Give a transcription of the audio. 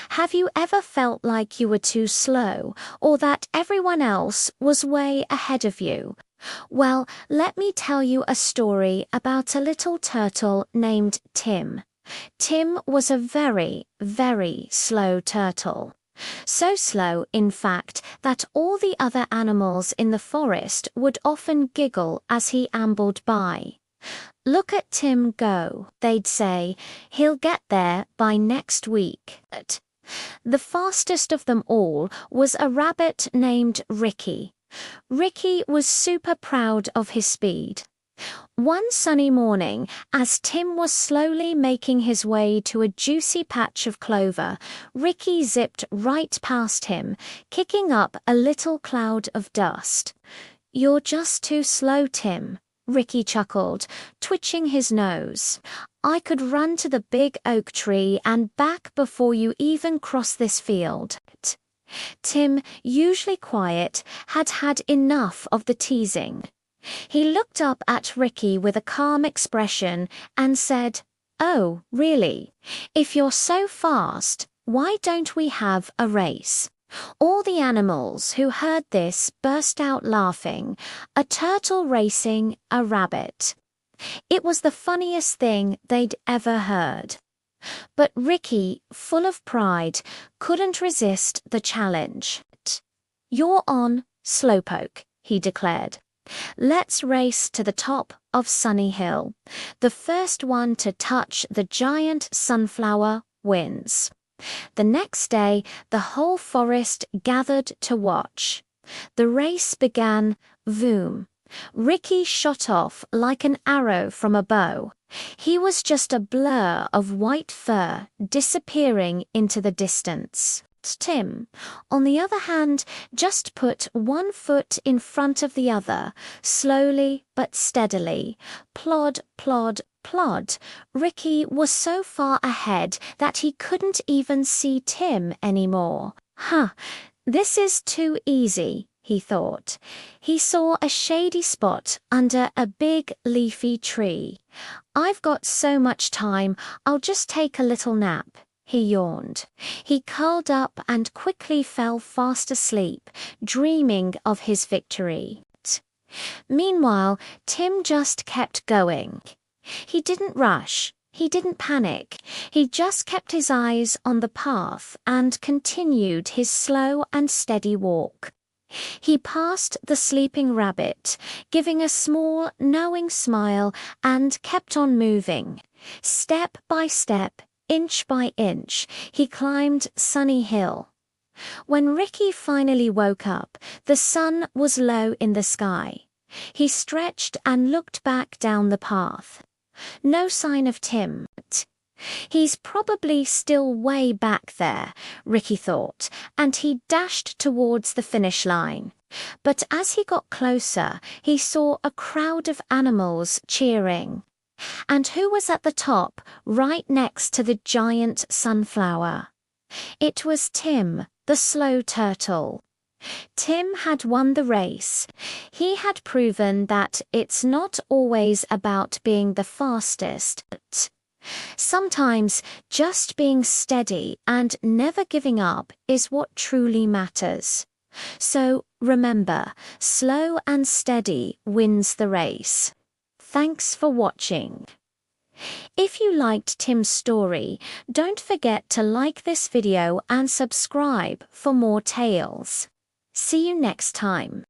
Have you ever felt like you were too slow, or that everyone else was way ahead of you? Well, let me tell you a story about a little turtle named Tim. Tim was a very, very slow turtle. So slow, in fact, that all the other animals in the forest would often giggle as he ambled by. "Look at Tim go," they'd say. "He'll get there by next week." The fastest of them all was a rabbit named Ricky. Ricky was super proud of his speed. One sunny morning, as Tim was slowly making his way to a juicy patch of clover, Ricky zipped right past him, kicking up a little cloud of dust. "You're just too slow, Tim," Ricky chuckled, twitching his nose. "I could run to the big oak tree and back before you even cross this field." Tim, usually quiet, had had enough of the teasing. He looked up at Ricky with a calm expression and said, "Oh, really? If you're so fast, why don't we have a race?" All the animals who heard this burst out laughing. A turtle racing a rabbit. It was the funniest thing they'd ever heard. But Ricky, full of pride, couldn't resist the challenge. "You're on Slowpoke," he declared. "Let's race to the top of Sunny Hill. The first one to touch the giant sunflower wins." The next day, the whole forest gathered to watch. The race began. Voom! Ricky shot off like an arrow from a bow. He was just a blur of white fur disappearing into the distance. Tim, on the other hand, just put one foot in front of the other, slowly but steadily. Plod, plod, plod. Ricky was so far ahead that he couldn't even see Tim anymore. This is too easy," he thought. He saw a shady spot under a big leafy tree. "I've got so much time, I'll just take a little nap." He yawned. He curled up and quickly fell fast asleep, dreaming of his victory. Meanwhile, Tim just kept going. He didn't rush. He didn't panic. He just kept his eyes on the path and continued his slow and steady walk. He passed the sleeping rabbit, giving a small, knowing smile, and kept on moving. Step by step, inch by inch, he climbed Sunny Hill. When Ricky finally woke up, the sun was low in the sky. He stretched and looked back down the path. No sign of Tim. "He's probably still way back there," Ricky thought, and he dashed towards the finish line. But as he got closer, he saw a crowd of animals cheering. And who was at the top, right next to the giant sunflower? It was Tim, the slow turtle. Tim had won the race. He had proven that it's not always about being the fastest. Sometimes just being steady and never giving up is what truly matters. So remember, slow and steady wins the race. Thanks for watching. If you liked Tim's story, don't forget to like this video and subscribe for more tales. See you next time.